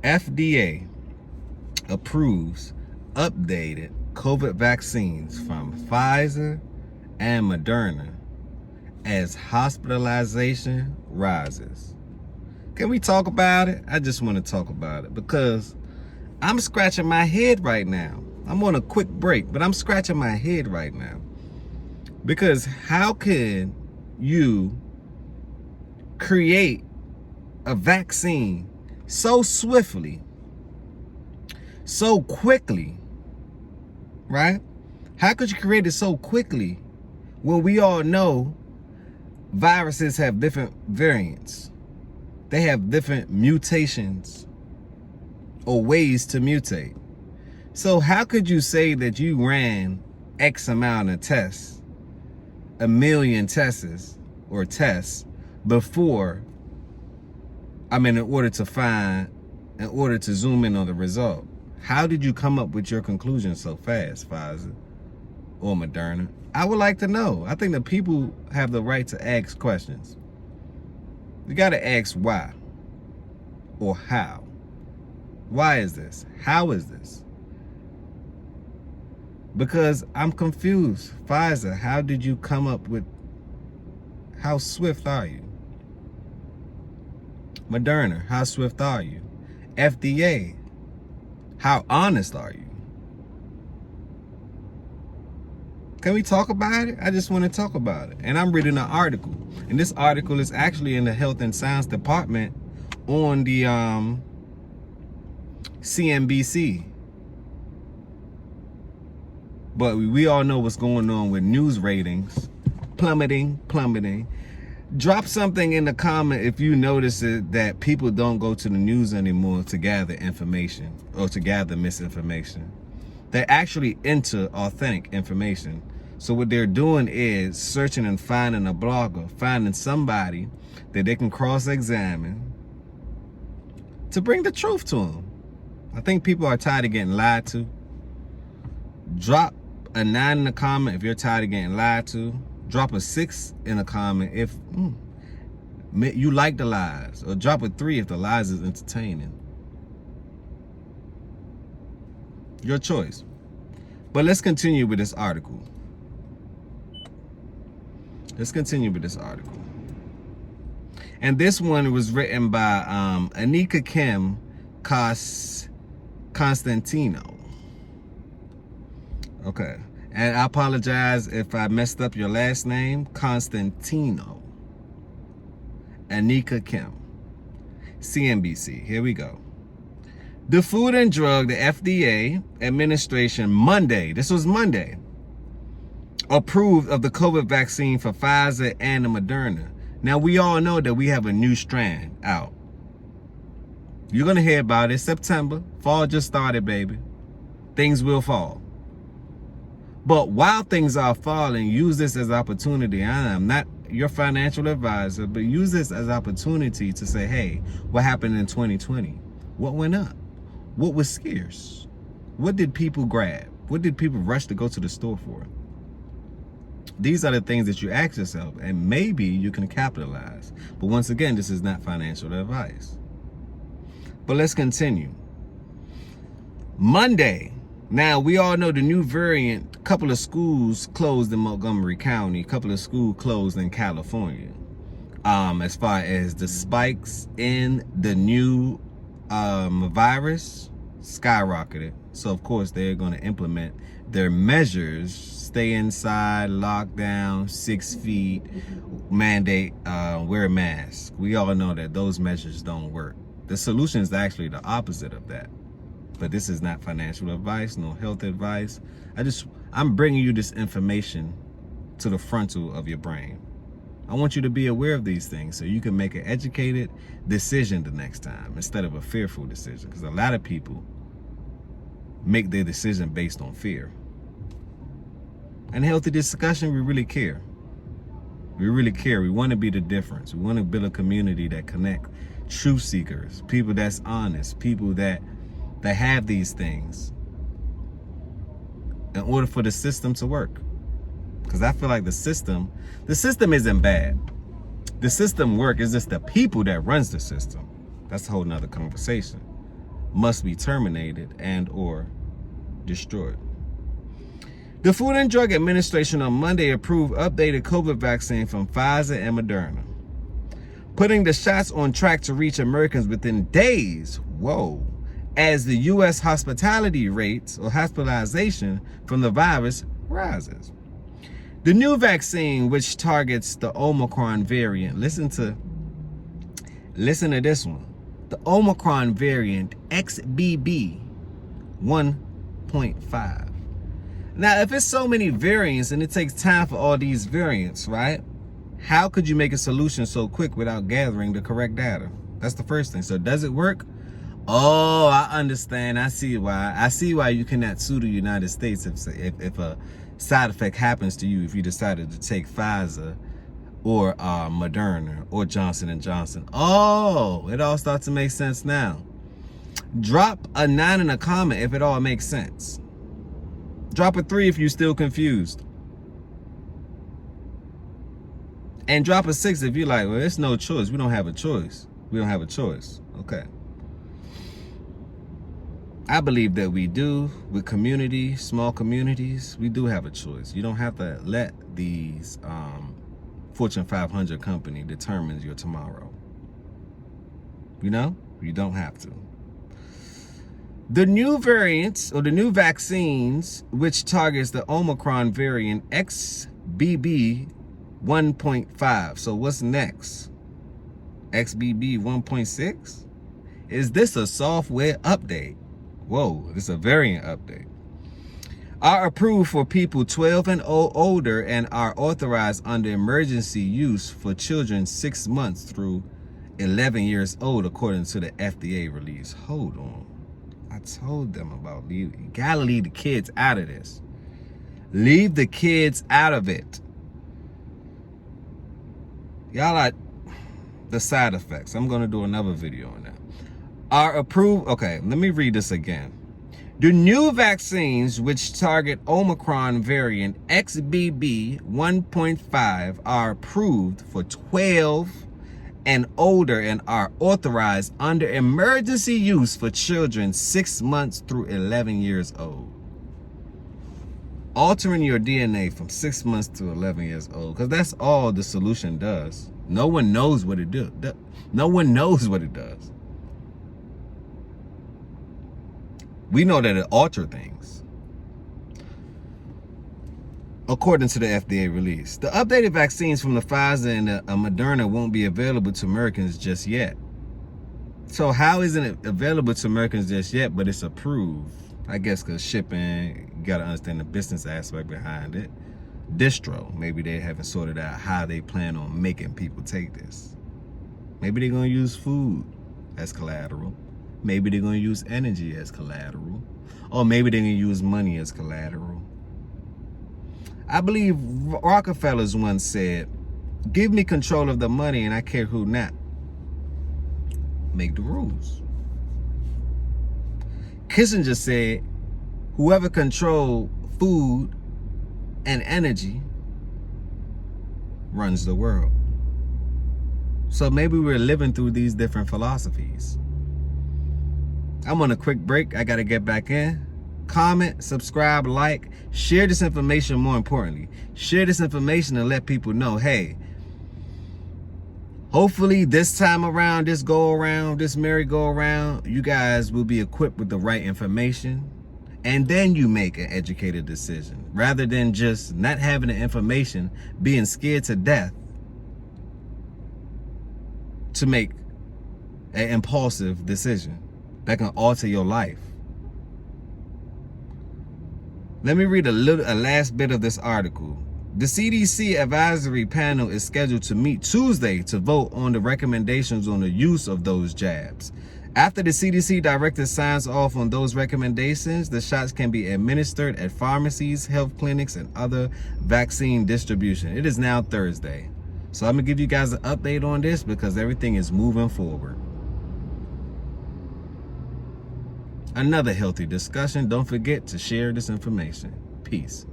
FDA approves updated COVID vaccines from Pfizer and Moderna as hospitalization rises. Can we talk about it? I just want to talk about it because I'm scratching my head right now. I'm on a quick break, but I'm scratching my head right now. Because how can you create a vaccine so swiftly, so quickly, right? How could you create it so quickly when we all know viruses have different variants? They have different mutations or ways to mutate. So how could you say that you ran X amount of tests, 1 million tests or tests before, in order to zoom in on the result? How did you come up with your conclusion so fast, Pfizer or Moderna? I would like to know. I think the people have the right to ask questions. You got to ask why or how. Why is this? How is this? Because I'm confused. Pfizer, how did you come up with, how swift are you? Moderna, how swift are you? FDA, how honest are you? Can we talk about it? I just want to talk about it. And I'm reading an article. And this article is actually in the Health and Science Department on the CNBC. But we all know what's going on with news ratings. Plummeting. Drop something in the comment if you notice it, that people don't go to the news anymore to gather information or to gather misinformation. They actually enter authentic information. So what they're doing is searching and finding a blogger, finding somebody that they can cross-examine to bring the truth to them. I think people are tired of getting lied to. Drop a 9 in the comment if you're tired of getting lied to. Drop a 6 in the comment if you like the lies. Or drop a 3 if the lies is entertaining. Your choice. But let's continue with this article. And this one was written by Anika Kim Constantino. Okay. And I apologize if I messed up your last name, Constantino. Anika Kim. CNBC. Here we go. The Food and Drug, the FDA administration Monday, this was Monday, approved of the COVID vaccine for Pfizer and the Moderna. Now, we all know that we have a new strand out. You're going to hear about it. September. Fall just started, baby. Things will fall. But while things are falling, use this as opportunity. I am not your financial advisor, but use this as opportunity to say, hey, what happened in 2020? What went up? What was scarce? What did people grab? What did people rush to go to the store for? These are the things that you ask yourself, and maybe you can capitalize. But once again, this is not financial advice. But let's continue. Monday. Now, we all know the new variant. A couple of schools closed in Montgomery County. A couple of schools closed in California. As far as the spikes in the new virus skyrocketed. So, of course, they're going to implement their measures. Stay inside, lockdown, 6 feet, mandate, wear a mask. We all know that those measures don't work. The solution is actually the opposite of that. But this is not financial advice, no health advice. I'm bringing you this information to the frontal of your brain. I want you to be aware of these things so you can make an educated decision the next time instead of a fearful decision. Because a lot of people make their decision based on fear. And healthy discussion, we really care. We really care. We want to be the difference. We want to build a community that connects truth seekers, people that's honest, people that have these things in order for the system to work. Because I feel like the system isn't bad. The system works. It's just the people that runs the system. That's a whole nother conversation. must be terminated and or destroyed. The Food and Drug Administration on Monday approved updated COVID vaccine from Pfizer and Moderna, putting the shots on track to reach Americans within days, as the U.S. hospitality rates or hospitalization from the virus rises. The new vaccine, which targets the Omicron variant, listen to this one, the Omicron variant XBB 1.5. Now, if it's so many variants and it takes time for all these variants, right? How could you make a solution so quick without gathering the correct data? That's the first thing. So does it work? Oh, I understand. I see why you cannot sue the United States if a side effect happens to you if you decided to take Pfizer or Moderna or Johnson & Johnson. Oh, it all starts to make sense now. Drop a 9 in a comment if it all makes sense. Drop a 3 if you're still confused. And drop a 6 if you're like, well, there's no choice. We don't have a choice. We don't have a choice. Okay. I believe that we do with communities, small communities, we do have a choice. You don't have to let these Fortune 500 company determine your tomorrow. You know, you don't have to. The new variants or the new vaccines, which targets the Omicron variant XBB 1.5. So what's next? XBB 1.6? Is this a software update? Whoa, this is a variant update. Are approved for people 12 and older and are authorized under emergency use for children 6 months through 11 years old, according to the FDA release. Hold on. I told them about you gotta leave the kids out of this. Leave the kids out of it. Y'all like the side effects. I'm gonna do another video on that. Are approved. Okay, let me read this again. The new vaccines, which target Omicron variant XBB 1.5, are approved for 12 and older and are authorized under emergency use for children 6 months through 11 years old. Altering your DNA from 6 months to 11 years old, because that's all the solution does. No one knows what it does. No one knows what it does. We know that it alters things. According to the FDA release, the updated vaccines from the Pfizer and the Moderna won't be available to Americans just yet. So how isn't it available to Americans just yet, but it's approved? I guess because shipping, you got to understand the business aspect behind it. Distro, maybe they haven't sorted out how they plan on making people take this. Maybe they're going to use food as collateral. Maybe they're going to use energy as collateral. Or maybe they're going to use money as collateral. I believe Rockefellers once said, give me control of the money and I care who not. Make the rules. Kissinger said, whoever control food and energy runs the world. So maybe we're living through these different philosophies. I'm on a quick break. I got to get back in. Comment, subscribe, like, share this information. More importantly, share this information and let people know, hey, hopefully this time around, this merry-go-around, you guys will be equipped with the right information. And then you make an educated decision rather than just not having the information, being scared to death to make an impulsive decision that can alter your life. Let me read a last bit of this article. The CDC advisory panel is scheduled to meet Tuesday to vote on the recommendations on the use of those jabs. After the CDC director signs off on those recommendations, the shots can be administered at pharmacies, health clinics, and other vaccine distribution. It is now Thursday. So I'm gonna give you guys an update on this because everything is moving forward. Another healthy discussion. Don't forget to share this information. Peace.